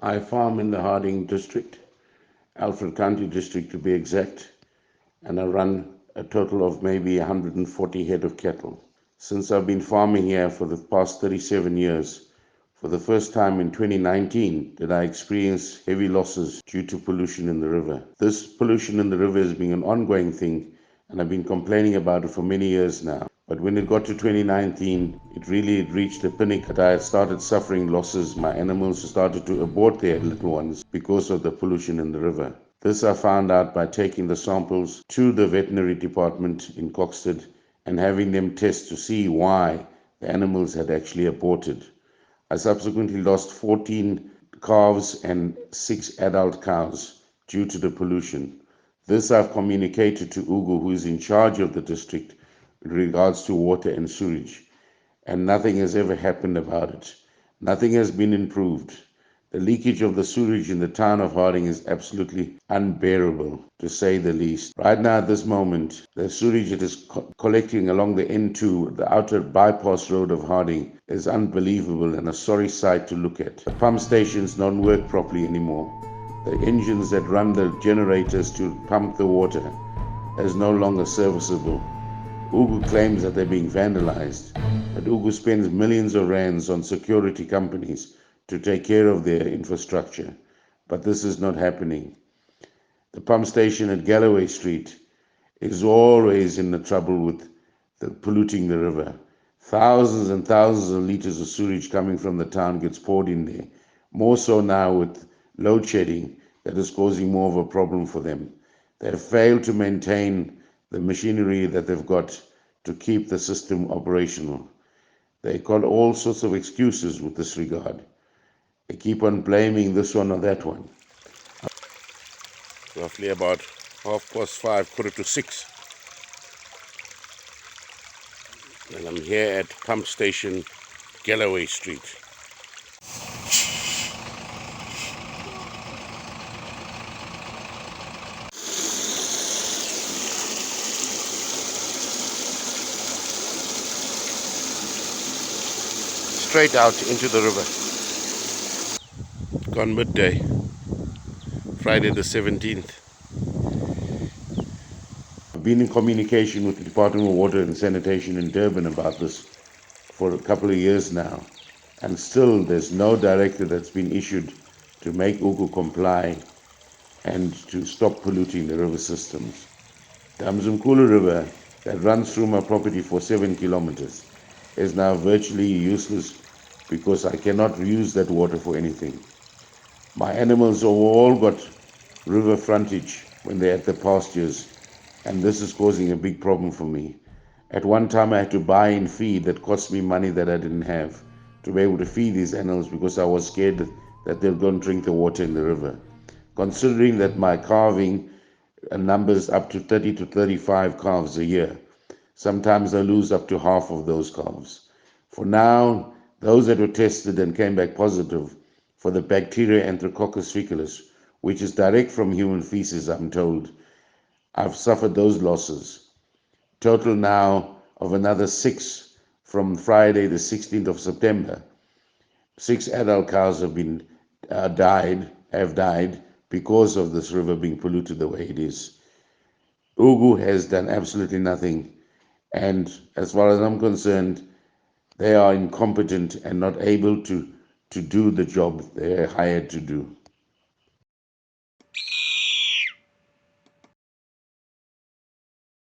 I farm in the Harding district, Alfred County district to be exact, and I run a total of maybe 140 head of cattle. Since I've been farming here for the past 37 years, for the first time in 2019 did I experience heavy losses due to pollution in the river. This pollution in the river has been an ongoing thing, and I've been complaining about it for many years now. But when it got to 2019, it really reached a pinnacle that I had started suffering losses. My animals started to abort their little ones because of the pollution in the river. This I found out by taking the samples to the veterinary department in Coxted and having them test to see why the animals had actually aborted. I subsequently lost 14 calves and 6 adult cows due to the pollution. This I've communicated to UGU, who is in charge of the district, in regards to water and sewage, and nothing has ever happened about it. Nothing has been improved. The leakage of the sewage in the town of Harding is absolutely unbearable, to say the least. Right now, at this moment, the sewage that is collecting along the N2, the outer bypass road of Harding, is unbelievable and a sorry sight to look at. The pump stations don't work properly anymore. The engines that run the generators to pump the water is no longer serviceable. UGU claims that they're being vandalized, but UGU spends millions of rands on security companies to take care of their infrastructure, but this is not happening. The pump station at Galloway Street is always in the trouble with polluting the river. Thousands and thousands of liters of sewage coming from the town gets poured in there, more so now with load shedding that is causing more of a problem for them. They have failed to maintain the machinery that they've got to keep the system operational. They got all sorts of excuses with this regard. They keep on blaming this one or that one. Roughly about 5:30, 5:45, and I'm here at pump station Galloway Street. Straight out into the river. Gone midday, Friday the 17th. I've been in communication with the Department of Water and Sanitation in Durban about this for a couple of years now, and still there's no directive that's been issued to make UGU comply and to stop polluting the river systems. The Umzimkulwana River that runs through my property for 7 kilometers is now virtually useless because I cannot use that water for anything. My animals have all got river frontage when they're at the pastures, and this is causing a big problem for me. At one time I had to buy in feed that cost me money that I didn't have to be able to feed these animals because I was scared that they'll go and drink the water in the river. Considering that my calving numbers up to 30 to 35 calves a year, sometimes I lose up to half of those calves. For now, those that were tested and came back positive for the bacteria Anthracoccus faecalis, which is direct from human feces, I'm told, I've suffered those losses. Total now of another 6 from Friday the 16th of September. 6 adult cows have died because of this river being polluted the way it is. UGU has done absolutely nothing, and as far as I'm concerned, they are incompetent and not able to do the job they're hired to do.